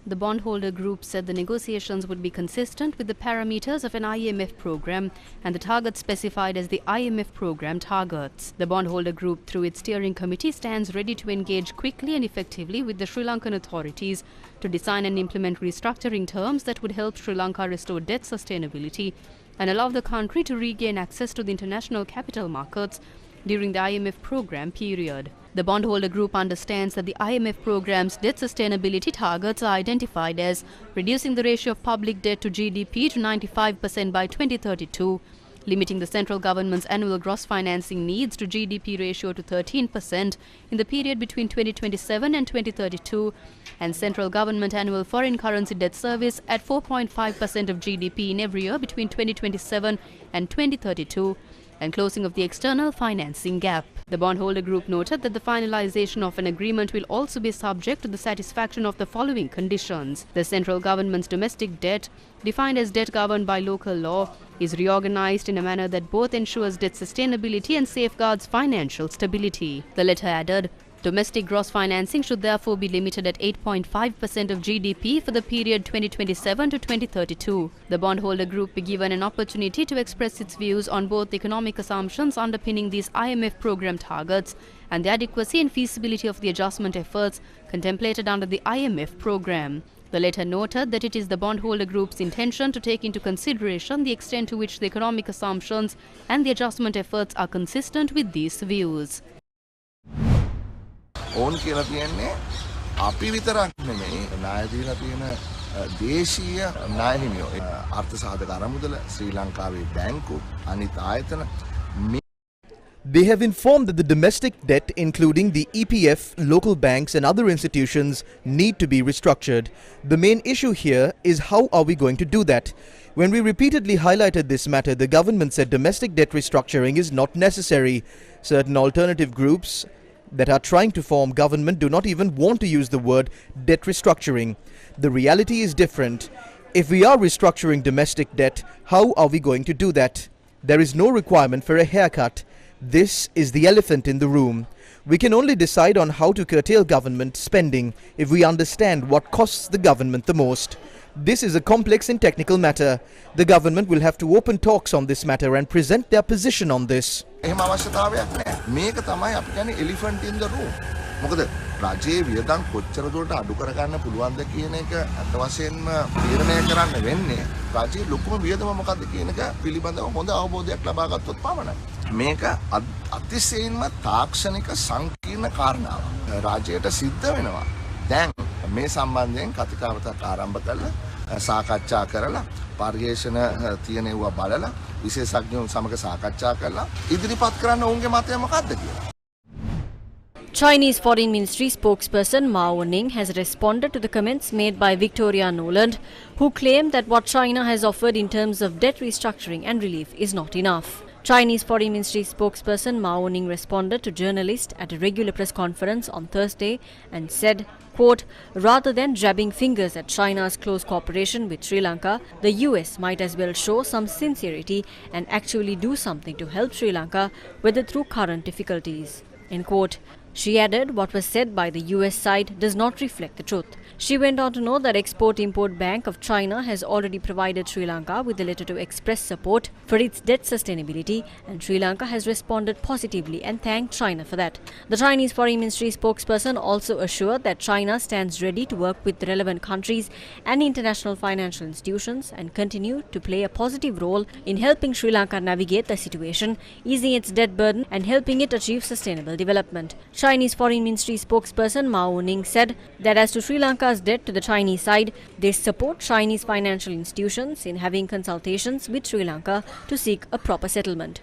The bondholder group said the negotiations would be consistent with the parameters of an IMF program and the targets specified as the IMF program targets. The bondholder group, through its steering committee, stands ready to engage quickly and effectively with the Sri Lankan authorities to design and implement restructuring terms that would help Sri Lanka restore debt sustainability and allow the country to regain access to the international capital markets during the IMF program period. The bondholder group understands that the IMF program's debt sustainability targets are identified as reducing the ratio of public debt to GDP to 95% by 2032, limiting the central government's annual gross financing needs to GDP ratio to 13% in the period between 2027 and 2032, and central government annual foreign currency debt service at 4.5% of GDP in every year between 2027 and 2032, and closing of the external financing gap. The bondholder group noted that the finalization of an agreement will also be subject to the satisfaction of the following conditions. The central government's domestic debt, defined as debt governed by local law, is reorganized in a manner that both ensures debt sustainability and safeguards financial stability. The letter added, domestic gross financing should therefore be limited at 8.5% of GDP for the period 2027 to 2032. The bondholder group be given an opportunity to express its views on both the economic assumptions underpinning these IMF program targets and the adequacy and feasibility of the adjustment efforts contemplated under the IMF program. The letter noted that it is the bondholder group's intention to take into consideration the extent to which the economic assumptions and the adjustment efforts are consistent with these views. ඕන් කියලා තියන්නේ අපි විතරක් නෙමෙයි ණය දීලා තියෙන දේශීය ණය හිමියෝ අර්ථ සාධක අරමුදල ශ්‍රී ලංකාවේ බැංකු අනිත් ආයතන. They have informed that the domestic debt, including the EPF, local banks and other institutions, need to be restructured. The main issue here is how are we going to do that? When we repeatedly highlighted this matter, the government said domestic debt restructuring is not necessary. Certain alternative groups that are trying to form government do not even want to use the word debt restructuring. The reality is different. If we are restructuring domestic debt, how are we going to do that? There is no requirement for a haircut. This is the elephant in the room. We can only decide on how to curtail government spending if we understand what costs the government the most. This is a complex and technical matter. The government will have to open talks on this matter and present their position on this. එහෙම අවශ්‍යතාවයක් නැහැ. මේක තමයි අපි කියන්නේ elephant in the room. මොකද රජයේ වියදම් කොච්චර දුරට අඩු කරගන්න පුළුවන්ද කියන එක අත වශයෙන්ම තීරණය කරන්න වෙන්නේ රජයේ ලොකුම වියදම මොකක්ද කියන එක පිළිබඳව හොඳ අවබෝධයක් ලබා ගත්තොත් පමණයි. මේක අතිශයින්ම තාක්ෂණික සංකීර්ණ කාරණාවක්. රාජ්‍යයට සිද්ධ වෙනවා. දැන් මේ සම්බන්ධයෙන් කතිකාවතක් ආරම්භ කළා සාකච්ඡා කරලා පරිශන තියෙනවා බලලා විශේෂඥයන් සමග සාකච්ඡා කළා ඉදිරිපත් කරන්න ඔවුන්ගේ මතය මොකක්ද කියලා. Chinese Foreign Ministry spokesperson Mao Ning has responded to the comments made by Victoria Noland, who claimed that what China has offered in terms of debt restructuring and relief is not enough. Chinese Foreign Ministry spokesperson Mao Ning responded to journalists at a regular press conference on Thursday and said, quote, rather than jabbing fingers at China's close cooperation with Sri Lanka, the US might as well show some sincerity and actually do something to help Sri Lanka weather through current difficulties. End quote. She added what was said by the US side does not reflect the truth. She went on to note that Export-Import Bank of China has already provided Sri Lanka with a letter to express support for its debt sustainability, and Sri Lanka has responded positively and thanked China for that. The Chinese Foreign Ministry spokesperson also assured that China stands ready to work with the relevant countries and international financial institutions and continue to play a positive role in helping Sri Lanka navigate the situation, easing its debt burden and helping it achieve sustainable development. Chinese Foreign Ministry spokesperson Mao Ning said that as to Sri Lanka's debt to the Chinese side, they support Chinese financial institutions in having consultations with Sri Lanka to seek a proper settlement.